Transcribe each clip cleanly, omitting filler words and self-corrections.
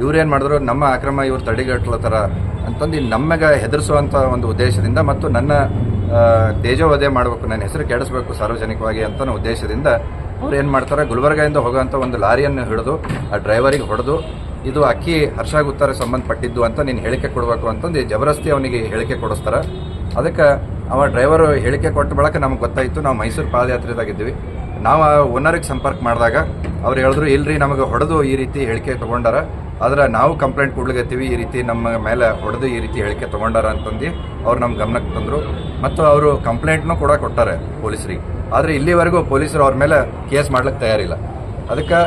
ಇವ್ರೇನು ಮಾಡಿದ್ರು ನಮ್ಮ ಅಕ್ರಮ ಇವ್ರು ತಡೆಗಟ್ಟಲತ್ತಾರ ಅಂತಂದು ನಮಗೆ ಹೆದರಿಸುವಂಥ ಒಂದು ಉದ್ದೇಶದಿಂದ ಮತ್ತು ನನ್ನ ತೇಜೋವಧೆ ಮಾಡಬೇಕು, ನನ್ನ ಹೆಸರು ಕೆಡಿಸ್ಬೇಕು ಸಾರ್ವಜನಿಕವಾಗಿ ಅಂತ ಉದ್ದೇಶದಿಂದ ಅವ್ರು ಏನು ಮಾಡ್ತಾರೆ, ಗುಲ್ಬರ್ಗಾದಿಂದ ಹೋಗೋಂಥ ಒಂದು ಲಾರಿಯನ್ನು ಹಿಡಿದು ಆ ಡ್ರೈವರಿಗೆ ಹೊಡೆದು ಇದು ಅಕ್ಕಿ ಹರ್ಷ ಗುತ್ತಾರೆ ಸಂಬಂಧಪಟ್ಟಿದ್ದು ಅಂತ ನೀನು ಹೇಳಿಕೆ ಕೊಡಬೇಕು ಅಂತಂದು ಜಬರಸ್ತಿ ಅವನಿಗೆ ಹೇಳಿಕೆ ಕೊಡಿಸ್ತಾರೆ. ಅದಕ್ಕೆ ಅವ ಡ್ರೈವರು ಹೇಳಿಕೆ ಕೊಟ್ಟ ಬಳಿಕ ನಮ್ಗೆ ಗೊತ್ತಾಯಿತು. ನಾವು ಮೈಸೂರು ಪಾದಯಾತ್ರೆದಾಗಿದ್ವಿ. ನಾವು ಆ ಓನರಿಗೆ ಸಂಪರ್ಕ ಮಾಡಿದಾಗ ಅವ್ರು ಹೇಳಿದ್ರು, ಇಲ್ರಿ ನಮಗೆ ಹೊಡೆದು ಈ ರೀತಿ ಹೇಳಿಕೆ ತೊಗೊಂಡಾರ, ಆದ್ರೆ ನಾವು ಕಂಪ್ಲೇಂಟ್ ಕೊಡ್ಲಿಗತ್ತೀವಿ, ಈ ರೀತಿ ನಮ್ಮ ಮೇಲೆ ಹೊಡೆದು ಈ ರೀತಿ ಹೇಳಿಕೆ ತೊಗೊಂಡಾರ ಅಂತಂದು ಅವ್ರು ನಮ್ಮ ಗಮನಕ್ಕೆ ತಂದರು. ಮತ್ತು ಅವರು ಕಂಪ್ಲೇಂಟ್ನೂ ಕೂಡ ಕೊಟ್ಟಾರೆ ಪೊಲೀಸರಿಗೆ. ಆದರೆ ಇಲ್ಲಿವರೆಗೂ ಪೊಲೀಸರು ಅವ್ರ ಮೇಲೆ ಕೇಸ್ ಮಾಡ್ಲಿಕ್ಕೆ ತಯಾರಿಲ್ಲ. ಅದಕ್ಕೆ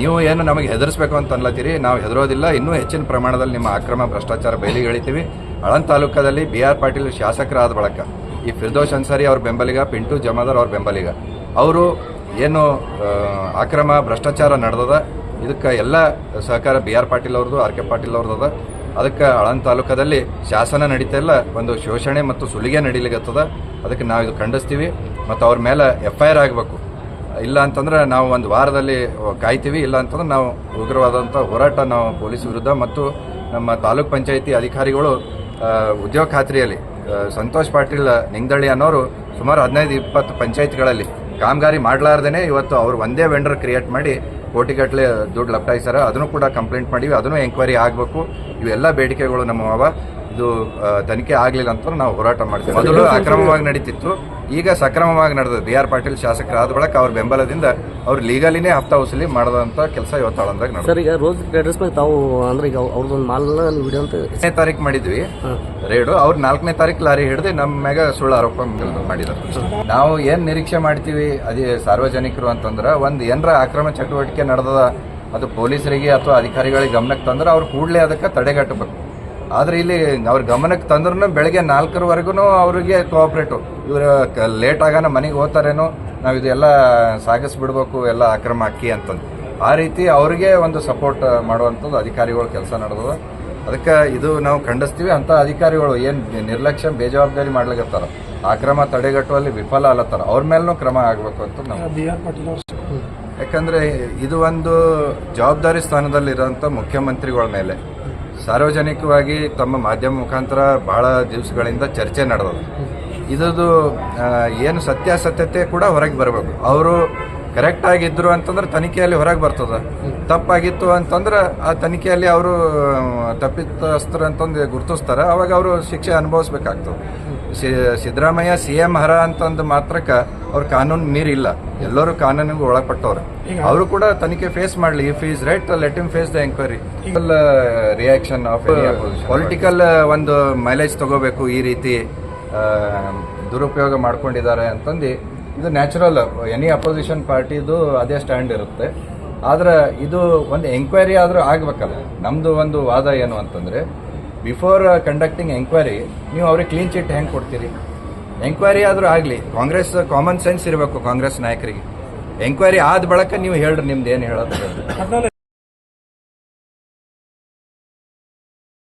ನೀವು ಏನು ನಮಗೆ ಹೆದರಿಸಬೇಕು ಅಂತ ಅನ್ಲತ್ತೀರಿ, ನಾವು ಹೆದರೋದಿಲ್ಲ. ಇನ್ನೂ ಹೆಚ್ಚಿನ ಪ್ರಮಾಣದಲ್ಲಿ ನಿಮ್ಮ ಅಕ್ರಮ ಭ್ರಷ್ಟಾಚಾರ ಬಯಲಿಗೆ ಎಳಿತೀವಿ. ಆಳಂದ ತಾಲೂಕದಲ್ಲಿ BR ಪಾಟೀಲ್ ಶಾಸಕರಾದ ಬಳಿಕ ಈ ಫಿರ್ದೋಸ್ ಅನ್ಸಾರಿ ಅವ್ರ ಬೆಂಬಲಿಗ, ಪಿಂಟು ಜಮಾದಾರ್ ಅವ್ರ ಬೆಂಬಲಿಗ, ಅವರು ಏನು ಅಕ್ರಮ ಭ್ರಷ್ಟಾಚಾರ ನಡೆದದ ಇದಕ್ಕೆ ಎಲ್ಲ ಸಹಕಾರ BR ಪಾಟೀಲ್ ಅವ್ರದ್ದು, RK ಪಾಟೀಲ್ ಅವ್ರದ್ದು ಅದ. ಅದಕ್ಕೆ ಆಳಂದ ತಾಲೂಕದಲ್ಲಿ ಶಾಸನ ನಡೀತಾ ಇಲ್ಲ, ಒಂದು ಶೋಷಣೆ ಮತ್ತು ಸುಲಿಗೆ ನಡೀಲಿಕ್ಕತ್ತದ. ಅದಕ್ಕೆ ನಾವು ಇದು ಖಂಡಿಸ್ತೀವಿ ಮತ್ತು ಅವ್ರ ಮೇಲೆ FIR ಆಗಬೇಕು. ಇಲ್ಲ ಅಂತಂದ್ರೆ ನಾವು ಒಂದು ವಾರದಲ್ಲಿ ಕಾಯ್ತೀವಿ. ಇಲ್ಲ ಅಂತಂದ್ರೆ ನಾವು ಉಗ್ರವಾದಂಥ ಹೋರಾಟ ನಾವು ಪೊಲೀಸ್ ವಿರುದ್ಧ ಮತ್ತು ನಮ್ಮ ತಾಲೂಕ್ ಪಂಚಾಯಿತಿ ಅಧಿಕಾರಿಗಳು ಉದ್ಯೋಗ ಖಾತ್ರಿಯಲ್ಲಿ ಸಂತೋಷ್ ಪಾಟೀಲ್ ನಿಂಗದಳ್ಳಿ ಅನ್ನೋರು ಸುಮಾರು 15-20 ಪಂಚಾಯಿತಿಗಳಲ್ಲಿ ಕಾಮಗಾರಿ ಮಾಡಲಾರ್ದೇ ಇವತ್ತು ಅವರು ಒಂದೇ ವೆಂಡರ್ ಕ್ರಿಯೇಟ್ ಮಾಡಿ ಕೋಟಿಗಟ್ಟಲೆ ದುಡ್ಡು ಲಪ್ಟಾಯಿಸ್ಯಾರ. ಅದನ್ನು ಕೂಡ ಕಂಪ್ಲೇಂಟ್ ಮಾಡಿವಿ, ಅದನ್ನು ಎಂಕ್ವೈರಿ ಆಗಬೇಕು. ಇವೆಲ್ಲ ಬೇಡಿಕೆಗಳು ನಮ್ಮ ಇದು ತನಿಖೆ ಆಗಲಿಲ್ಲ ಅಂತ ನಾವು ಹೋರಾಟ ಮಾಡ್ತೀವಿ. ಮೊದಲು ಅಕ್ರಮವಾಗಿ ನಡೀತಿತ್ತು, ಈಗ ಸಕ್ರಮವಾಗಿ ನಡೆದ BR ಪಾಟೀಲ್ ಶಾಸಕರಾದ ಬಳಿಕ ಅವ್ರ ಬೆಂಬಲದಿಂದ ಅವ್ರು ಲೀಗಲಿನೇ ಹಫ್ತಾ ವಸೂಲಿ ಮಾಡೋದಂತ ಕೆಲಸ ಇವತ್ತು ಆಳಂದಾಗ ನಡೆದ. ಸರ್, ಈಗ ರೋಸ್ ಟ್ರೇಡರ್ಸ್ ಮೇಲೆ ತಾವು ಅಂದ್ರೆ ಈಗ ಅವ್ರದ್ದೊಂದು ಮಾಲ್ನ ವಿಡಿಯೋ ಅಂತ 2ನೇ ತಾರೀಕು ಮಾಡಿದ್ವಿ ರೇಡು. ಅವ್ರು 4ನೇ ತಾರೀಕು ಲಾರಿ ಹಿಡಿದು ನಮ್ಮ ಮ್ಯಾಗ ಸುಳ್ಳು ಆರೋಪ ಮಾಡಿದ್ರು. ನಾವು ಏನು ನಿರೀಕ್ಷೆ ಮಾಡ್ತೀವಿ ಅದೇ ಸಾರ್ವಜನಿಕರು ಅಂತಂದ್ರೆ, ಒಂದು ಏನರ ಅಕ್ರಮ ಚಟುವಟಿಕೆ ನಡೆದ ಅದು ಪೊಲೀಸರಿಗೆ ಅಥವಾ ಅಧಿಕಾರಿಗಳಿಗೆ ಗಮನಕ್ಕೆ ತಂದ್ರೆ ಅವ್ರು ಕೂಡಲೇ ಅದಕ್ಕೆ ತಡೆಗಟ್ಟಬೇಕು. ಆದರೆ ಇಲ್ಲಿ ಅವ್ರ ಗಮನಕ್ಕೆ ತಂದ್ರೂ ಬೆಳಗ್ಗೆ 4ರವರೆಗೂ ಅವ್ರಿಗೆ ಕೋಆಪ್ರೇಟಿವ್, ಇವರು ಲೇಟ್ ಆಗಾನ ಮನೆಗೆ ಹೋಗ್ತಾರೇನೋ, ನಾವು ಇದೆಲ್ಲ ಸಾಗಿಸ್ಬಿಡ್ಬೇಕು ಎಲ್ಲ ಅಕ್ರಮ ಅಕ್ಕಿ ಅಂತಂದು ಆ ರೀತಿ ಅವ್ರಿಗೆ ಒಂದು ಸಪೋರ್ಟ್ ಮಾಡುವಂಥದ್ದು ಅಧಿಕಾರಿಗಳು ಕೆಲಸ ನಡೆದದ. ಅದಕ್ಕೆ ಇದು ನಾವು ಖಂಡಿಸ್ತೀವಿ. ಅಂಥ ಅಧಿಕಾರಿಗಳು ಏನು ನಿರ್ಲಕ್ಷ್ಯ ಬೇಜವಾಬ್ದಾರಿ ಮಾಡ್ಲಿಕತ್ತಾರ, ಅಕ್ರಮ ತಡೆಗಟ್ಟುವಲ್ಲಿ ವಿಫಲ ಅಲ್ಲತ್ತಾರ, ಅವ್ರ ಮೇಲೂ ಕ್ರಮ ಆಗಬೇಕು ಅಂತ ನಾವು. ಯಾಕಂದರೆ ಇದು ಒಂದು ಜವಾಬ್ದಾರಿ ಸ್ಥಾನದಲ್ಲಿರೋಂಥ ಮುಖ್ಯಮಂತ್ರಿಗಳ ಮೇಲೆ ಸಾರ್ವಜನಿಕವಾಗಿ ತಮ್ಮ ಮಾಧ್ಯಮ ಮುಖಾಂತರ ಬಹಳ ದಿವಸಗಳಿಂದ ಚರ್ಚೆ ನಡೆದದ. ಇದದು ಏನು ಸತ್ಯಾಸತ್ಯತೆ ಕೂಡ ಹೊರಗೆ ಬರಬೇಕು. ಅವರು ಕರೆಕ್ಟ್ ಆಗಿದ್ರು ಅಂತಂದ್ರೆ ತನಿಖೆಯಲ್ಲಿ ಹೊರಗೆ ಬರ್ತದ, ತಪ್ಪಾಗಿತ್ತು ಅಂತಂದ್ರೆ ಆ ತನಿಖೆಯಲ್ಲಿ ಅವರು ತಪ್ಪಿತಸ್ಥರು ಅಂತಂದು ಗುರುತಿಸ್ತಾರೆ, ಅವಾಗ ಅವರು ಶಿಕ್ಷೆ ಅನುಭವಿಸ್ಬೇಕಾಗ್ತದೆ. ಸಿದ್ದರಾಮಯ್ಯ CM ಹರ ಅಂತಂದು ಮಾತ್ರಕ್ಕೆ ಅವ್ರ ಕಾನೂನು ಮೀರಿಲ್ಲ, ಎಲ್ಲರೂ ಕಾನೂನಿಗೆ ಒಳಪಟ್ಟವ್ರು. ಅವರು ಕೂಡ ತನಿಖೆ ಫೇಸ್ ಮಾಡಲಿ. If is right let him face the enquiry. Reaction of political ಒಂದು ಮೈಲೇಜ್ ತಗೋಬೇಕು, ಈ ರೀತಿ ದುರುಪಯೋಗ ಮಾಡ್ಕೊಂಡಿದ್ದಾರೆ ಅಂತಂದು ಇದು ನ್ಯಾಚುರಲ್. ಎನಿ ಅಪೋಸಿಷನ್ ಪಾರ್ಟಿದು ಅದೇ ಸ್ಟ್ಯಾಂಡ್ ಇರುತ್ತೆ. ಆದ್ರೆ ಇದು ಒಂದು ಎಂಕ್ವೈರಿ ಆದರೂ ಆಗಬೇಕಲ್ಲ. ನಮ್ಮದು ಒಂದು ವಾದ ಏನು ಅಂತಂದರೆ, ಬಿಫೋರ್ ಕಂಡಕ್ಟಿಂಗ್ ಎಂಕ್ವೈರಿ ನೀವು ಅವ್ರಿಗೆ ಕ್ಲೀನ್ ಚಿಟ್ ಹೆಂಗೆ ಕೊಡ್ತೀರಿ? ಎಂಕ್ವೈರಿ ಆದರೂ ಆಗಲಿ, ಕಾಂಗ್ರೆಸ್ ಕಾಮನ್ ಸೆನ್ಸ್ ಇರಬೇಕು ಕಾಂಗ್ರೆಸ್ ನಾಯಕರಿಗೆ. ಎಂಕ್ವೈರಿ ಆದ ಬಳಿಕ ನೀವು ಹೇಳ್ರಿ ನಿಮ್ದು ಏನು ಹೇಳೋದು.